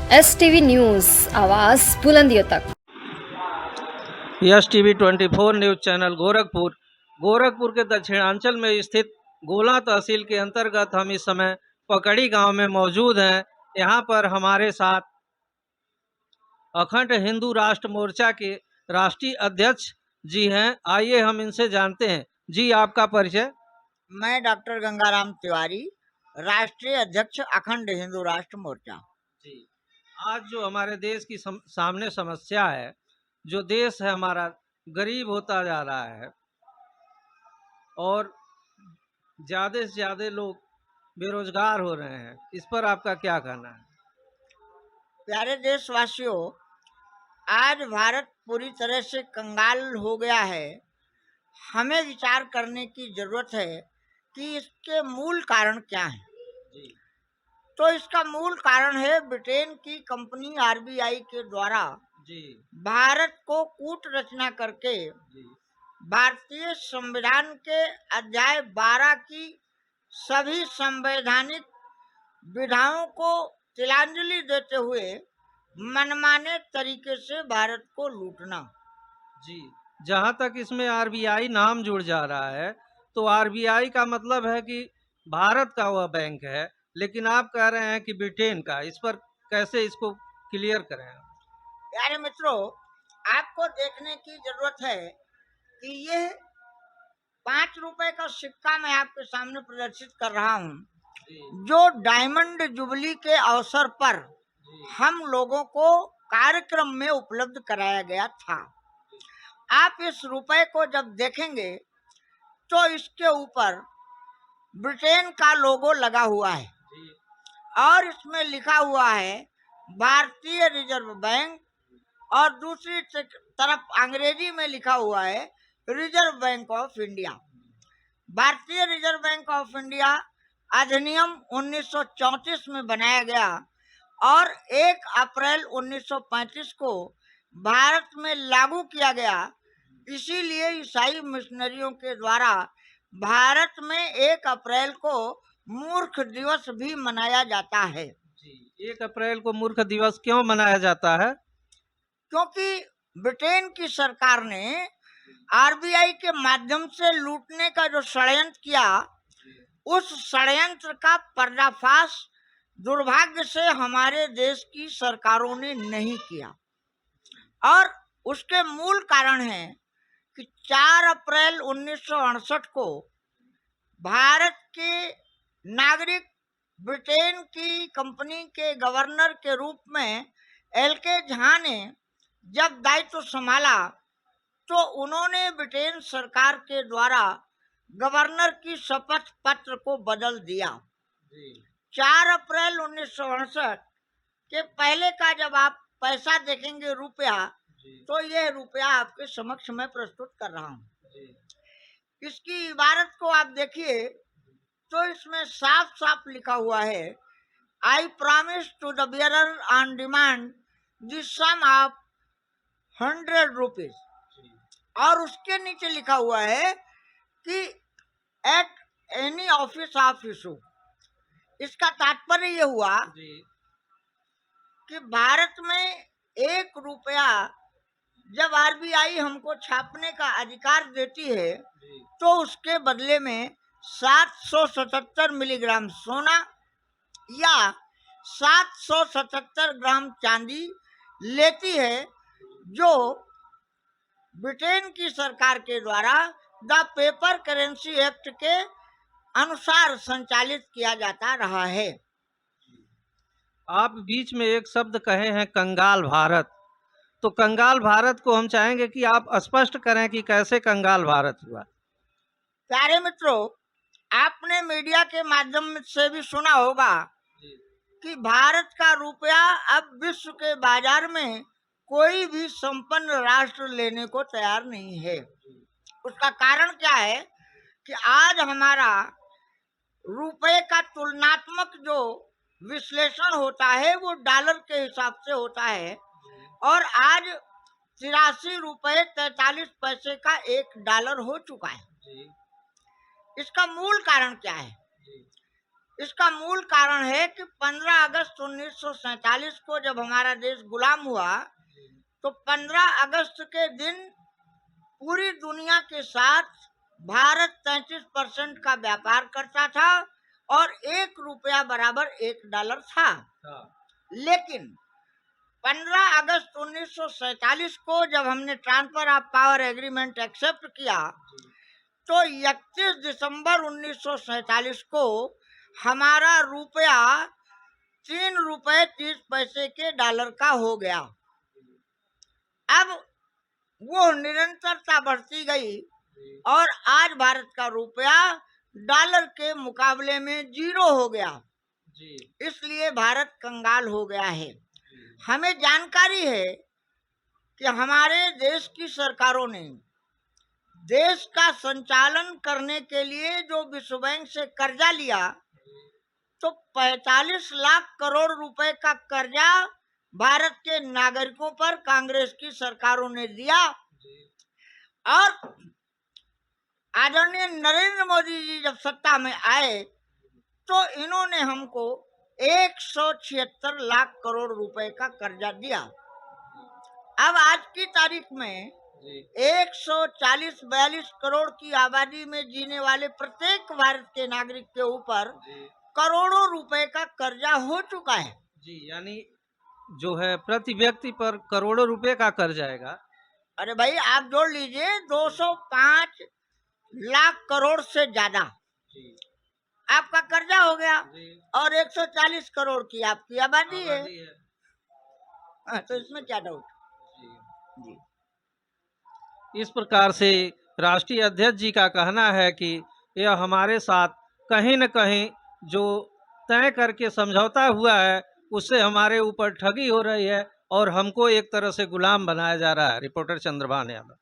STV news आवाज़ बुलंदियों तक। Yes TV 24 news channel Gorakhpur के दक्षिणांचल में स्थित गोला तहसील के अंतर्गत हम इस समय पकड़ी गांव में मौजूद हैं। यहां पर हमारे साथ अखंड हिंदू राष्ट्र मोर्चा के राष्ट्रीय अध्यक्ष जी हैं। आइए हम इनसे जानते हैं। जी, आपका परिचय। मैं डॉक्टर गंगाराम तिवारी, राष्ट्रीय अध्यक्ष अखंड हिंदू राष्ट्र मोर्चा। जी, आज जो हमारे देश की सामने समस्या है, जो देश है हमारा गरीब होता जा रहा है और ज़्यादा से ज़्यादा लोग बेरोजगार हो रहे हैं, इस पर आपका क्या कहना है? प्यारे देशवासियों, आज भारत पूरी तरह से कंगाल हो गया है। हमें विचार करने की जरूरत है कि इसके मूल कारण क्या हैं। जी। तो इसका मूल कारण है ब्रिटेन की कंपनी आरबीआई के द्वारा जी। भारत को कूट रचना करके जी। भारतीय संविधान के अध्याय 12 की सभी संवैधानिक विधाओं को तिलांजलि देते हुए मनमाने तरीके से भारत को लूटना। जी, जहाँ तक इसमें आरबीआई नाम जुड़ जा रहा है, तो आरबीआई का मतलब है कि भारत का वह बैंक है, लेकिन आप कह रहे हैं कि ब्रिटेन का। इस पर कैसे इसको क्लियर करें? प्यारे मित्रों, आपको देखने की जरूरत है कि यह 5 रुपए का सिक्का मैं आपके सामने प्रदर्शित कर रहा हूँ, जो डायमंड जुबली के अवसर पर हम लोगों को कार्यक्रम में उपलब्ध कराया गया था। आप इस रुपए को जब देखेंगे तो इसके ऊपर ब्रिटेन का लोगो लगा हुआ है और इसमें लिखा हुआ है भारतीय रिजर्व बैंक, और दूसरी तरफ अंग्रेजी में लिखा हुआ है रिजर्व बैंक ऑफ इंडिया। भारतीय रिजर्व बैंक ऑफ इंडिया अधिनियम 1934 में बनाया गया और 1 अप्रैल 1935 को भारत में लागू किया गया। इसीलिए ईसाई मिशनरियों के द्वारा भारत में 1 अप्रैल को मूर्ख दिवस भी मनाया जाता है। जी, 1 अप्रैल को मूर्ख दिवस क्यों मनाया जाता है? क्योंकि ब्रिटेन की सरकार ने आरबीआई के माध्यम से लूटने का जो षड्यंत्र किया, उस षड्यंत्र का पर्दाफाश दुर्भाग्य से हमारे देश की सरकारों ने नहीं किया। और उसके मूल कारण है कि 4 अप्रैल 1968 को भारत के नागरिक ब्रिटेन की कंपनी के गवर्नर के रूप में एलके झा ने जब दायित्व संभाला, तो उन्होंने ब्रिटेन सरकार के द्वारा गवर्नर की शपथ पत्र को बदल दिया। 4 अप्रैल 1968 के पहले का जब आप पैसा देखेंगे रुपया, तो यह रुपया आपके समक्ष में प्रस्तुत कर रहा हूँ। इसकी इबारत को आप देखिए तो इसमें साफ साफ लिखा हुआ है, I promise to the bearer on demand the sum of 100 rupees, और उसके नीचे लिखा हुआ है कि at any office of issue. इसका तात्पर्य यह हुआ कि भारत में 1 रुपया जब आरबीआई हमको छापने का अधिकार देती है, तो उसके बदले में 777 मिलीग्राम सोना या 777 ग्राम चांदी लेती है, जो ब्रिटेन की सरकार के द्वारा द पेपर करेंसी एक्ट के अनुसार संचालित किया जाता रहा है। आप बीच में एक शब्द कहे हैं कंगाल भारत, तो कंगाल भारत को हम चाहेंगे कि आप स्पष्ट करें कि कैसे कंगाल भारत हुआ। प्यारे मित्रों, आपने मीडिया के माध्यम से भी सुना होगा कि भारत का रुपया अब विश्व के बाजार में कोई भी संपन्न राष्ट्र लेने को तैयार नहीं है। उसका कारण क्या है कि आज हमारा रुपये का तुलनात्मक जो विश्लेषण होता है वो डॉलर के हिसाब से होता है, और आज 83 रुपये 43 पैसे का 1 डॉलर हो चुका है। इसका मूल कारण क्या है? इसका मूल कारण है कि 15 अगस्त 1947 को जब हमारा देश गुलाम हुआ तो 15 अगस्त के दिन पूरी दुनिया के साथ भारत 33% का व्यापार करता था और 1 रुपया बराबर $1 था। लेकिन 15 अगस्त 1947 को जब हमने transfer of power agreement accept किया तो 31 दिसंबर 1947 को हमारा रुपया 3 रुपए 30 पैसे के डॉलर का हो गया। अब वो निरंतरता बढ़ती गई और आज भारत का रुपया डॉलर के मुकाबले में 0 हो गया। इसलिए भारत कंगाल हो गया है। हमें जानकारी है कि हमारे देश की सरकारों ने देश का संचालन करने के लिए जो विश्व बैंक से कर्जा लिया तो 45 लाख करोड़ रुपए का कर्जा भारत के नागरिकों पर कांग्रेस की सरकारों ने दिया और आदरणीय नरेंद्र मोदी जी जब सत्ता में आए तो इन्होंने हमको 176 लाख करोड़ रुपए का कर्जा दिया। अब आज की तारीख में 140-42 करोड़ की आबादी में जीने वाले प्रत्येक भारत के नागरिक के ऊपर करोड़ों रुपए का कर्जा हो चुका है। जी, यानी जो है प्रति व्यक्ति पर करोड़ों रुपए का कर्ज आएगा। अरे भाई आप जोड़ लीजिए 205 लाख करोड़ से ज्यादा आपका कर्जा हो गया और 140 करोड़ की आपकी आबादी है। तो इसमें क्या डाउट। जी। इस प्रकार से राष्ट्रीय अध्यक्ष जी का कहना है कि यह हमारे साथ कहीं न कहीं जो तय करके समझौता हुआ है उससे हमारे ऊपर ठगी हो रही है और हमको एक तरह से गुलाम बनाया जा रहा है। रिपोर्टर चंद्रभान यादव।